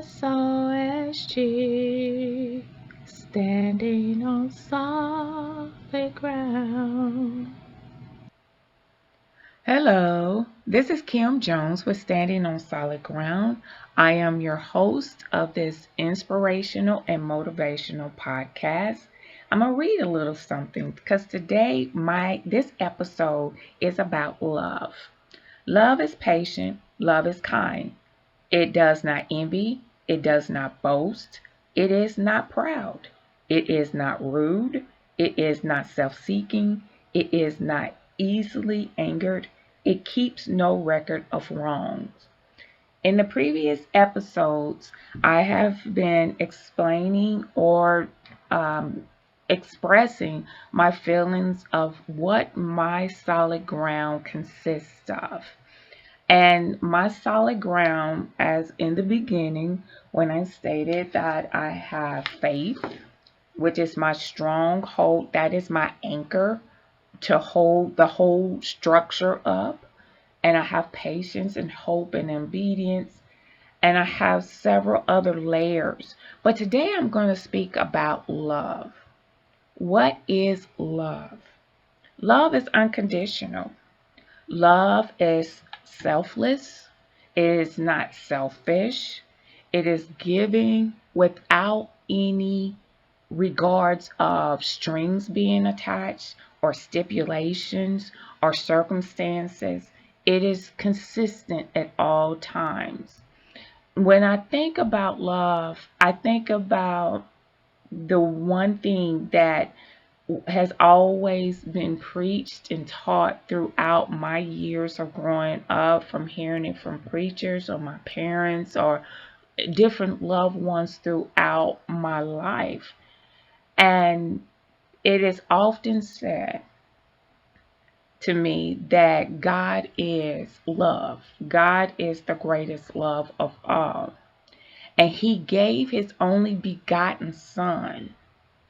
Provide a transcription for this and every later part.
SOSG, standing on solid ground. Hello, this is Kim Jones with Standing on Solid Ground. I am your host of this inspirational and motivational podcast. I'm gonna read a little something because today this episode is about love. Love is patient, love is kind. It does not envy, it does not boast, it is not proud, it is not rude, it is not self seeking, it is not easily angered, it keeps no record of wrongs. In the previous episodes, I have been explaining or expressing my feelings of what my solid ground consists of. And my solid ground, as in the beginning, when I stated that I have faith, which is my stronghold, that is my anchor to hold the whole structure up. And I have patience and hope and obedience. And I have several other layers. But today I'm going to speak about love. What is love? Love is unconditional. Love is selfless. It is not selfish. It is giving without any regards of strings being attached or stipulations or circumstances. It is consistent at all times. When I think about love, I think about the one thing that has always been preached and taught throughout my years of growing up, from hearing it from preachers or my parents or different loved ones throughout my life. And it is often said to me that God is love. God is the greatest love of all. And he gave his only begotten Son,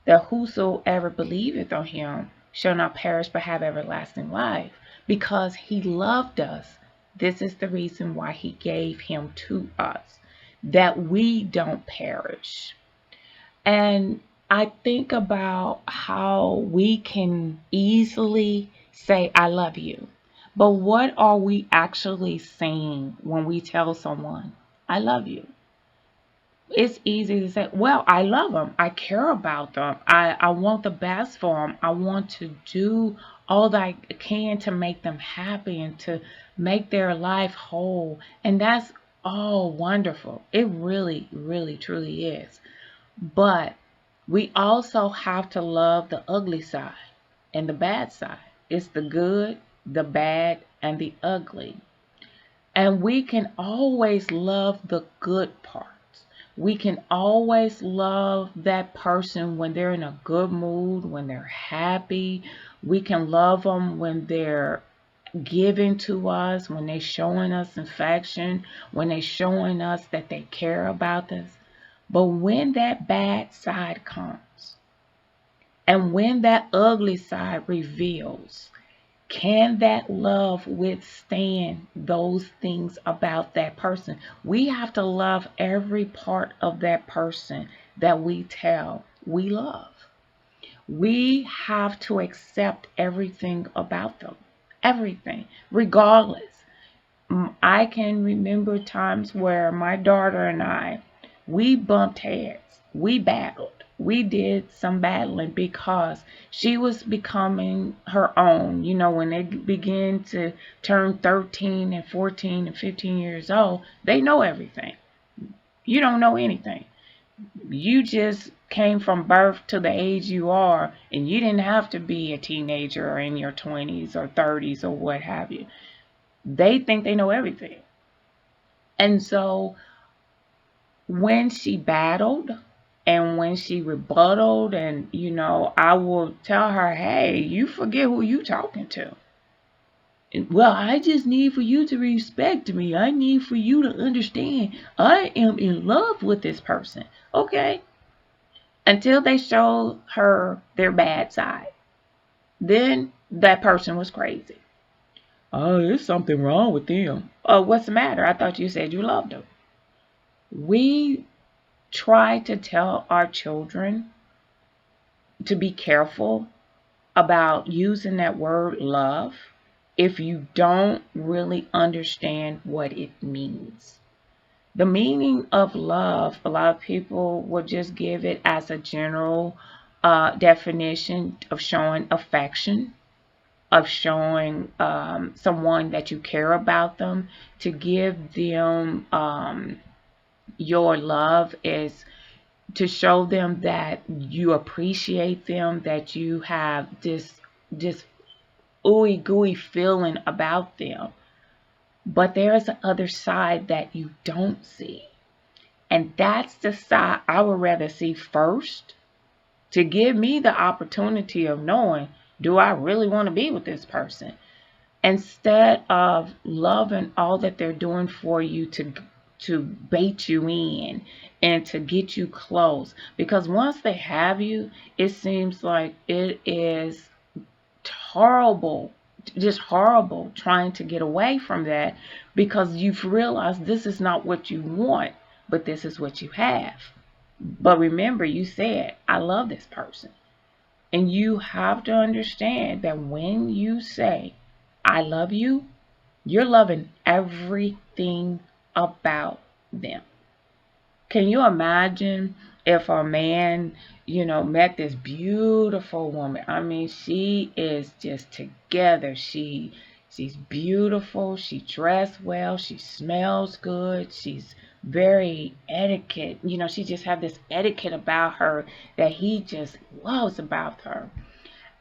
that whosoever believeth on him shall not perish but have everlasting life, because he loved us. This is the reason why he gave him to us, that we don't perish. And I think about how we can easily say, I love you. But what are we actually saying when we tell someone, I love you? It's easy to say, well, I love them. I care about them. I want the best for them. I want to do all that I can to make them happy and to make their life whole. And that's all wonderful. It really, really, truly is. But we also have to love the ugly side and the bad side. It's the good, the bad, and the ugly. And we can always love the good parts. We can always love that person when they're in a good mood, when they're happy. We can love them when they're giving to us, when they're showing us affection, when they're showing us that they care about us. But when that bad side comes, and when that ugly side reveals, can that love withstand those things about that person? We have to love every part of that person that we tell we love. We have to accept everything about them, everything, regardless. I can remember times where my daughter and we bumped heads. We battled. We did some battling because she was becoming her own. You know, when they begin to turn 13 and 14 and 15 years old, they know everything. You don't know anything. You just came from birth to the age you are, and you didn't have to be a teenager or in your 20s or 30s or what have you. They think they know everything. And so when she battled and when she rebutted, and I will tell her, hey, you forget who you talking to. Well, I just need for you to respect me. I need for you to understand I am in love with this person. Okay. Until they show her their bad side. Then that person was crazy. Oh, there's something wrong with them. Oh, what's the matter? I thought you said you loved them. We try to tell our children to be careful about using that word love if you don't really understand what it means. The meaning of love, a lot of people will just give it as a general definition of showing affection, of showing someone that you care about them. To give them your love is to show them that you appreciate them, that you have this ooey gooey feeling about them. But there's the other side that you don't see. And that's the side I would rather see first, to give me the opportunity of knowing, do I really want to be with this person? Instead of loving all that they're doing for you to bait you in and to get you close. Because once they have you, it seems like it is horrible, just horrible trying to get away from that, because you've realized this is not what you want, but this is what you have. But remember, you said, I love this person. And you have to understand that when you say, I love you, you're loving everything about them. Can you imagine if a man, met this beautiful woman? I mean, she is just together. She's beautiful, she dressed well, she smells good, she's very etiquette. She just have this etiquette about her that he just loves about her.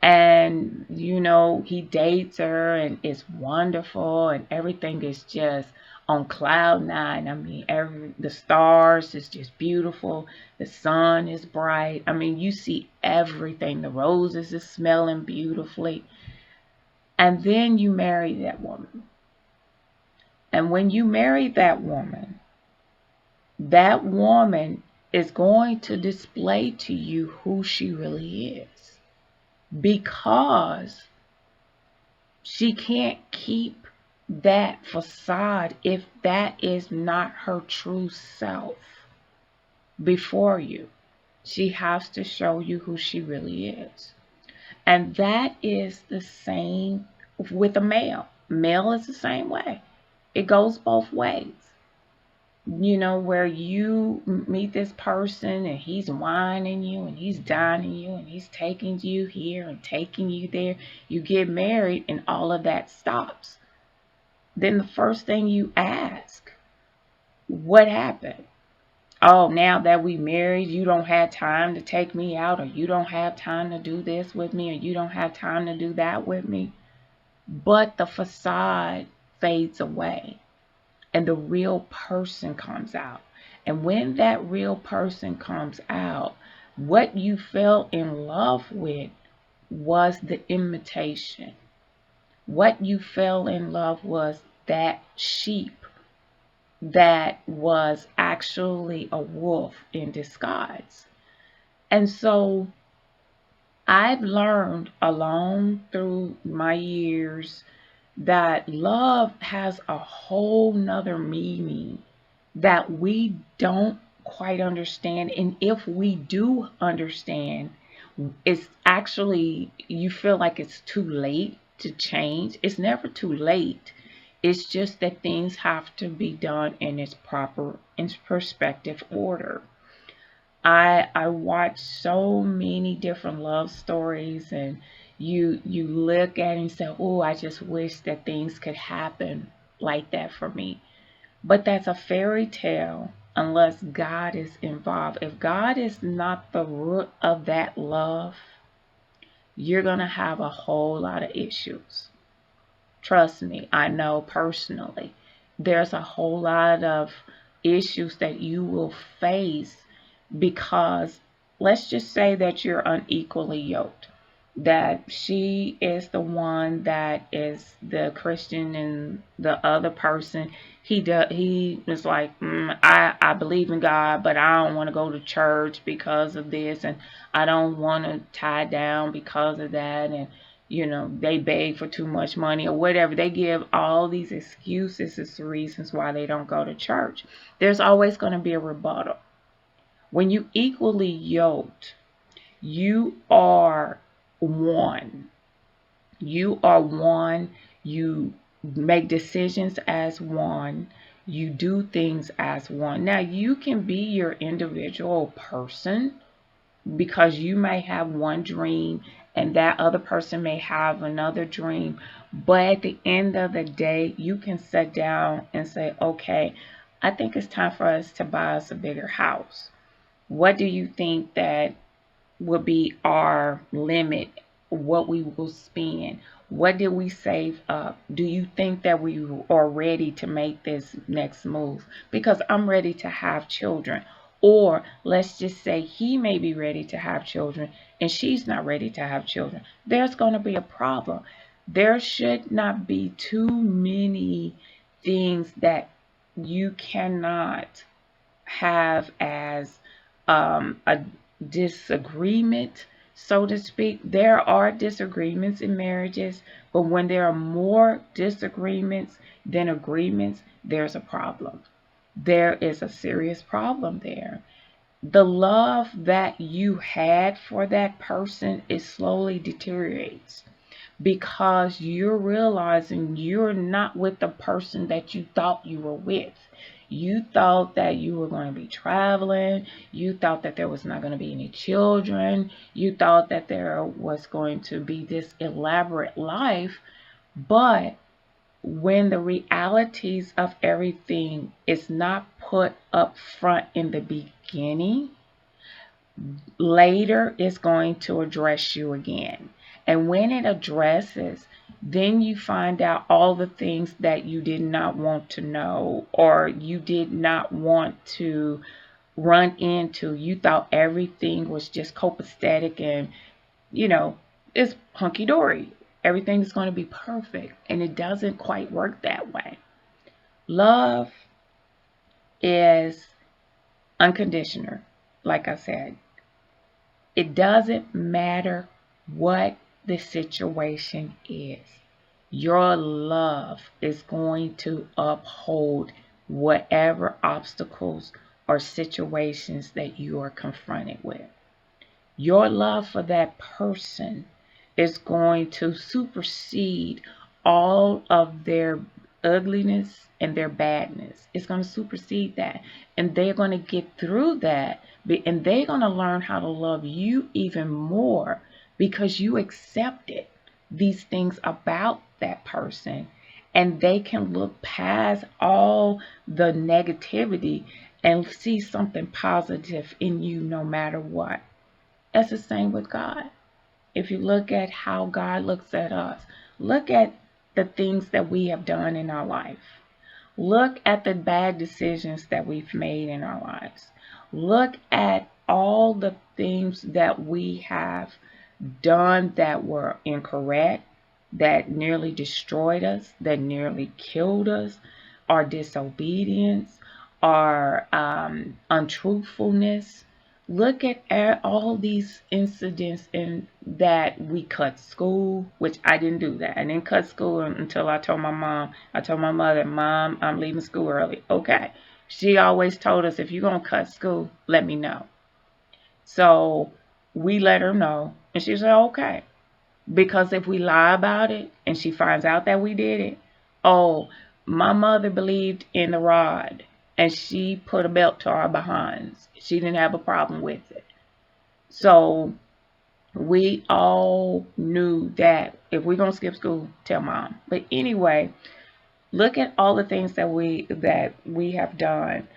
And he dates her and it's wonderful and everything is just on cloud nine. I mean, the stars is just beautiful, the sun is bright. I mean, you see everything, the roses is smelling beautifully. And then you marry that woman, and when you marry that woman is going to display to you who she really is, because she can't keep that facade if that is not her true self before you. She has to show you who she really is. And that is the same with a male. Male is the same way. It goes both ways. Where you meet this person and he's whining you and he's dining you and he's taking you here and taking you there. You get married and all of that stops. Then the first thing you ask, what happened? Oh, now that we married, you don't have time to take me out, or you don't have time to do this with me, or you don't have time to do that with me. But the facade fades away and the real person comes out. And when that real person comes out, what you fell in love with was the imitation. What you fell in love was that sheep that was actually a wolf in disguise. And so I've learned along through my years that love has a whole nother meaning that we don't quite understand. And if we do understand, it's actually, you feel like it's too late to change. It's never too late. It's just that things have to be done in its perspective order. I watch so many different love stories, and you look at it and say, oh, I just wish that things could happen like that for me. But that's a fairy tale unless God is involved. If God is not the root of that love, you're going to have a whole lot of issues. Trust me, I know personally. There's a whole lot of issues that you will face, because let's just say that you're unequally yoked, that she is the one that is the Christian and the other person, he is like, I believe in God, but I don't want to go to church because of this, and I don't want to tie down because of that. And they beg for too much money or whatever. They give all these excuses as to reasons why they don't go to church. There's always going to be a rebuttal. When you equally yoked, you are one. You are one. You make decisions as one. You do things as one. Now, you can be your individual person because you may have one dream and that other person may have another dream. But at the end of the day, you can sit down and say, okay, I think it's time for us to buy us a bigger house. What do you think that will be our limit? What we will spend? What did we save up? Do you think that we are ready to make this next move? Because I'm ready to have children. Or let's just say he may be ready to have children and she's not ready to have children. There's going to be a problem. There should not be too many things that you cannot have as a disagreement, so to speak. There are disagreements in marriages, but when there are more disagreements than agreements, there's a problem. There is a serious problem there. The love that you had for that person is slowly deteriorates because you're realizing you're not with the person that you thought you were with. You thought that you were going to be traveling. You thought that there was not going to be any children. You thought that there was going to be this elaborate life. But when the realities of everything is not put up front in the beginning, later it's going to address you again. And when it addresses, then you find out all the things that you did not want to know or you did not want to run into. You thought everything was just copacetic and, it's hunky-dory. Everything is going to be perfect. And it doesn't quite work that way. Love is unconditional, like I said. It doesn't matter what the situation is. Your love is going to uphold whatever obstacles or situations that you are confronted with. Your love for that person is going to supersede all of their ugliness and their badness. It's going to supersede that. And they're going to get through that. And they're going to learn how to love you even more because you accepted these things about that person. And they can look past all the negativity and see something positive in you no matter what. That's the same with God. If you look at how God looks at us, look at the things that we have done in our life. Look at the bad decisions that we've made in our lives. Look at all the things that we have done that were incorrect, that nearly destroyed us, that nearly killed us, our disobedience, our untruthfulness. Look at all these incidents in that we cut school, which I didn't do that. I didn't cut school until I told my mom. I told my mother, Mom, I'm leaving school early. Okay. She always told us, if you're going to cut school, let me know. So we let her know. And she said, okay. Because if we lie about it and she finds out that we did it, oh, my mother believed in the rod and she put a belt to our behinds. She didn't have a problem with it. So we all knew that if we're going to skip school, tell mom. But anyway, look at all the things that we have done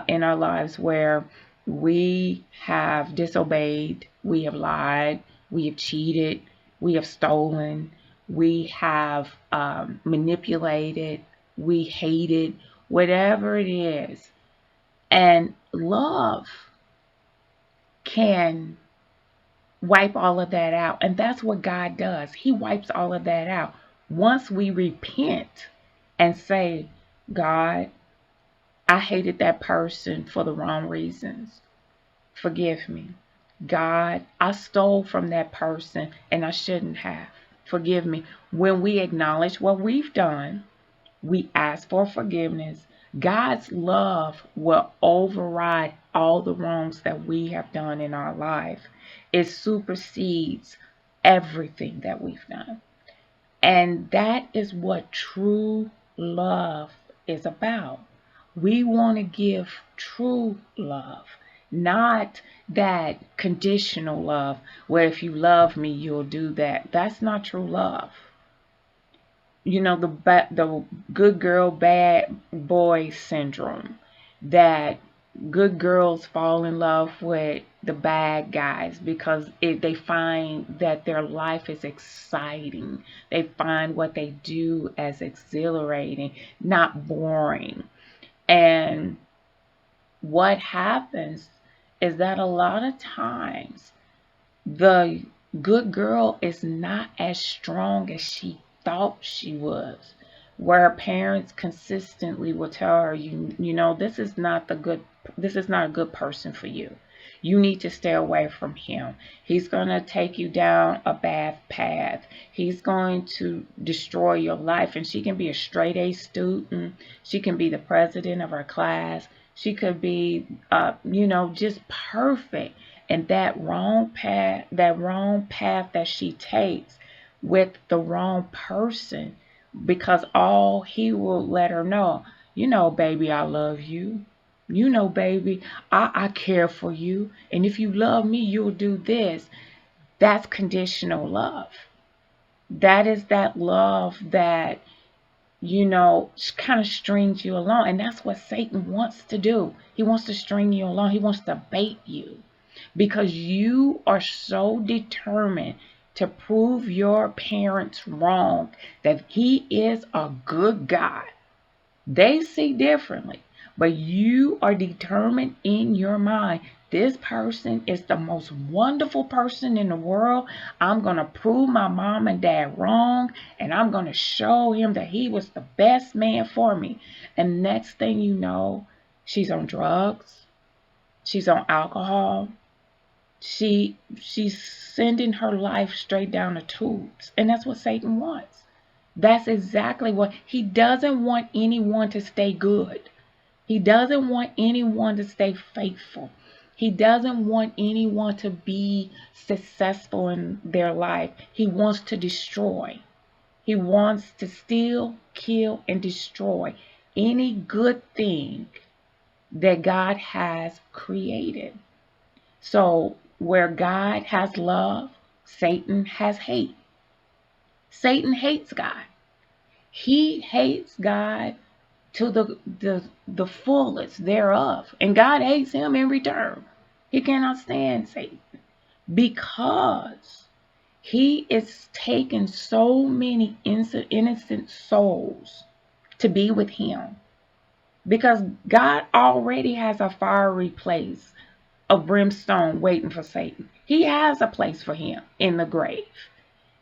in our lives where we have disobeyed, we have lied, we have cheated, we have stolen, we have manipulated, we hated, whatever it is. And love can wipe all of that out. And that's what God does. He wipes all of that out. Once we repent and say, God, I hated that person for the wrong reasons. Forgive me. God, I stole from that person and I shouldn't have. forgive me. When we acknowledge what we've done, we ask for forgiveness, God's love will override all the wrongs that we have done in our life. It supersedes everything that we've done. And that is what true love is about. We want to give true love, not that conditional love where if you love me, you'll do that. That's not true love. You know, the good girl, bad boy syndrome, that good girls fall in love with the bad guys because they find that their life is exciting. They find what they do as exhilarating, not boring. And what happens is that a lot of times the good girl is not as strong as she thought she was, where her parents consistently will tell her, you know, this is not a good person for you. You need to stay away from him. He's going to take you down a bad path. He's going to destroy your life. And she can be a straight A student. She can be the president of her class. She could be, just perfect. And that wrong path that she takes with the wrong person, because all he will let her know, you know, baby, I love you. You know, baby, I care for you. And if you love me, you'll do this. That's conditional love. That is that love that, kind of strings you along. And that's what Satan wants to do. He wants to string you along. He wants to bait you because you are so determined to prove your parents wrong that he is a good guy. They see differently, but you are determined in your mind. This person is the most wonderful person in the world. I'm going to prove my mom and dad wrong, and I'm going to show him that he was the best man for me. And next thing you know, she's on drugs. She's on alcohol. She's sending her life straight down the tubes. And that's what Satan wants. That's exactly what he doesn't want anyone to stay good. He doesn't want anyone to stay faithful. He doesn't want anyone to be successful in their life. He wants to destroy. He wants to steal, kill, and destroy any good thing that God has created. So where God has love, Satan has hate. Satan hates God. He hates God to the fullest thereof. And God hates him in return. He cannot stand Satan because he is taking so many innocent souls to be with him. Because God already has a fiery place of brimstone waiting for Satan. He has a place for him in the grave.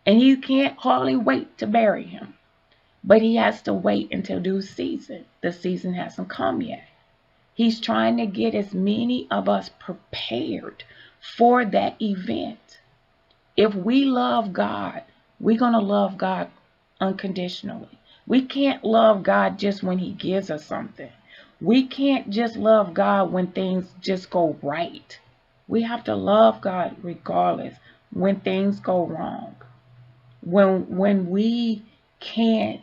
And he can't hardly wait to bury him. But he has to wait until due season. The season hasn't come yet. He's trying to get as many of us prepared for that event. If we love God, we're going to love God unconditionally. We can't love God just when he gives us something. We can't just love God when things just go right. We have to love God regardless when things go wrong. When we can't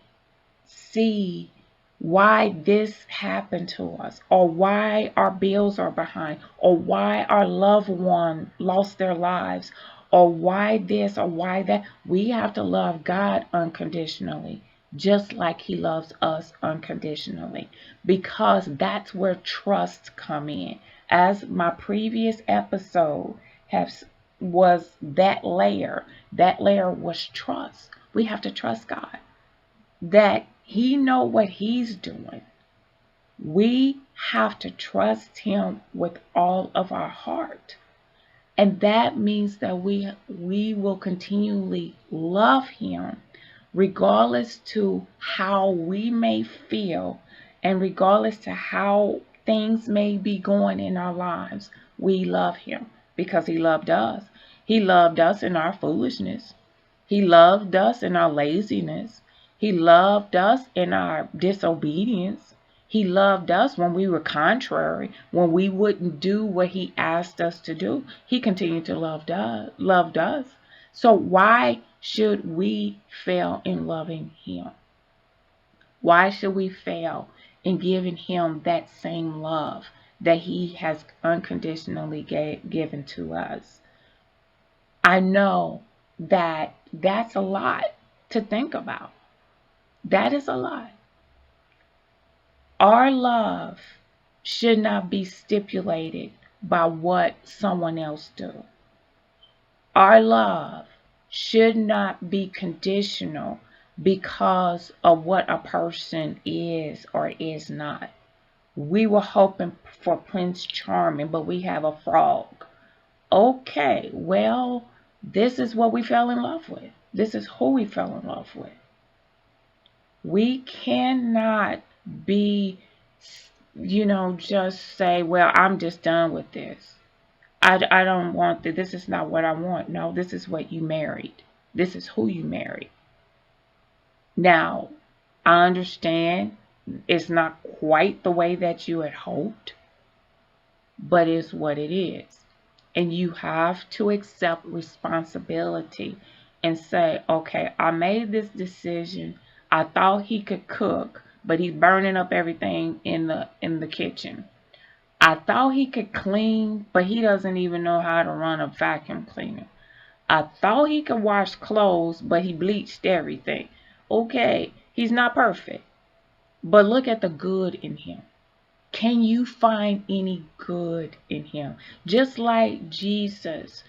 see why this happened to us, or why our bills are behind, or why our loved one lost their lives, or why this or why that. We have to love God unconditionally, just like he loves us unconditionally, because that's where trust come in. As my previous episode was that layer was trust. We have to trust God that he know what he's doing. We have to trust him with all of our heart. And that means that we will continually love him regardless to how we may feel and regardless to how things may be going in our lives. We love him because he loved us. He loved us in our foolishness. He loved us in our laziness. He loved us in our disobedience. He loved us when we were contrary, when we wouldn't do what he asked us to do. He continued to loved us. So why should we fail in loving him? Why should we fail in giving him that same love that he has unconditionally given to us? I know that that's a lot to think about. That is a lot. Our love should not be stipulated by what someone else do. Our love should not be conditional because of what a person is or is not. We were hoping for Prince Charming, but we have a frog. Okay, well, this is what we fell in love with. This is who we fell in love with. We cannot be, just say, well, I'm just done with this. I don't want this. This is not what I want. No, this is what you married. This is who you married. Now, I understand it's not quite the way that you had hoped, but it's what it is. And you have to accept responsibility and say, okay, I made this decision. I thought he could cook, but he's burning up everything in the kitchen. I thought he could clean, but he doesn't even know how to run a vacuum cleaner. I thought he could wash clothes, but he bleached everything. Okay, he's not perfect, but look at the good in him. Can you find any good in him? Just like Jesus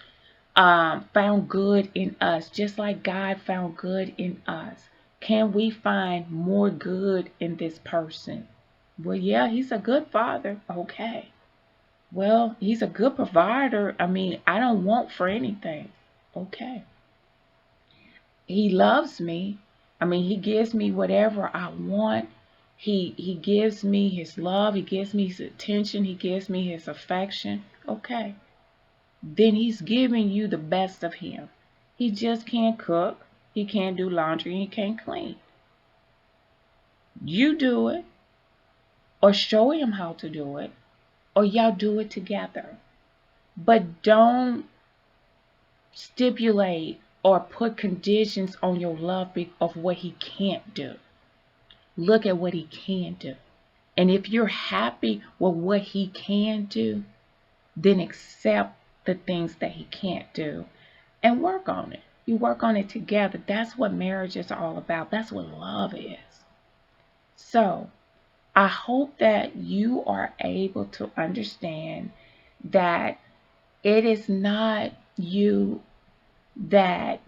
found good in us, just like God found good in us. Can we find more good in this person? Well, yeah, he's a good father. Okay. Well, he's a good provider. I mean, I don't want for anything. Okay. He loves me. I mean, he gives me whatever I want. He gives me his love. He gives me his attention. He gives me his affection. Okay. Then he's giving you the best of him. He just can't cook. He can't do laundry. He can't clean. You do it, or show him how to do it, or y'all do it together. But don't stipulate or put conditions on your love of what he can't do. Look at what he can do. And if you're happy with what he can do, then accept the things that he can't do and work on it. You work on it together. That's what marriage is all about. That's what love is. So, I hope that you are able to understand that it is not you that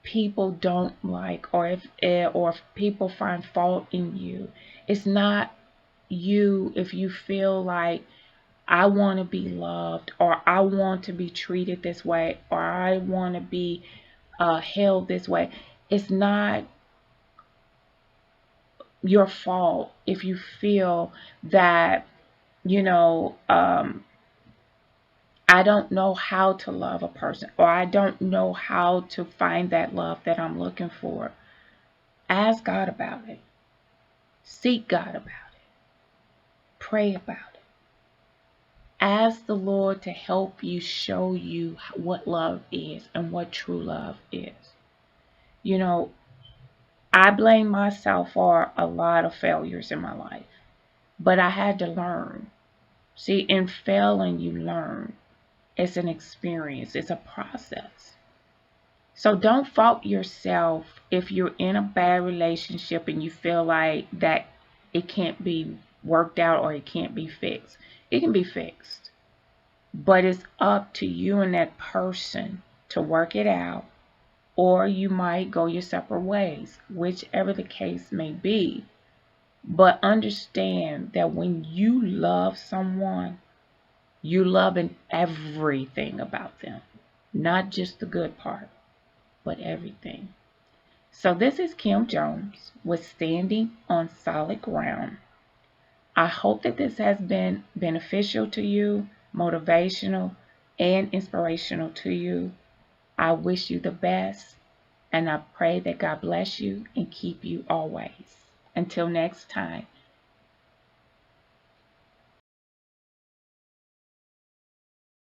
people don't like, or if people find fault in you. It's not you if you feel like I want to be loved, or I want to be treated this way, or I want to be held this way. It's not your fault if you feel that, I don't know how to love a person, or I don't know how to find that love that I'm looking for. Ask God about it. Seek God about it. Pray about it. Ask the Lord to help you, show you what love is and what true love is. I blame myself for a lot of failures in my life, but I had to learn. See, in failing, you learn. It's an experience. It's a process. So don't fault yourself if you're in a bad relationship and you feel like that it can't be worked out or it can't be fixed. It can be fixed. But it's up to you and that person to work it out, or you might go your separate ways, whichever the case may be. But understand that when you love someone, you love in everything about them, not just the good part, but everything. So this is Kim Jones with Standing on Solid Ground. I hope that this has been beneficial to you, motivational, and inspirational to you. I wish you the best. And I pray that God bless you and keep you always. Until next time.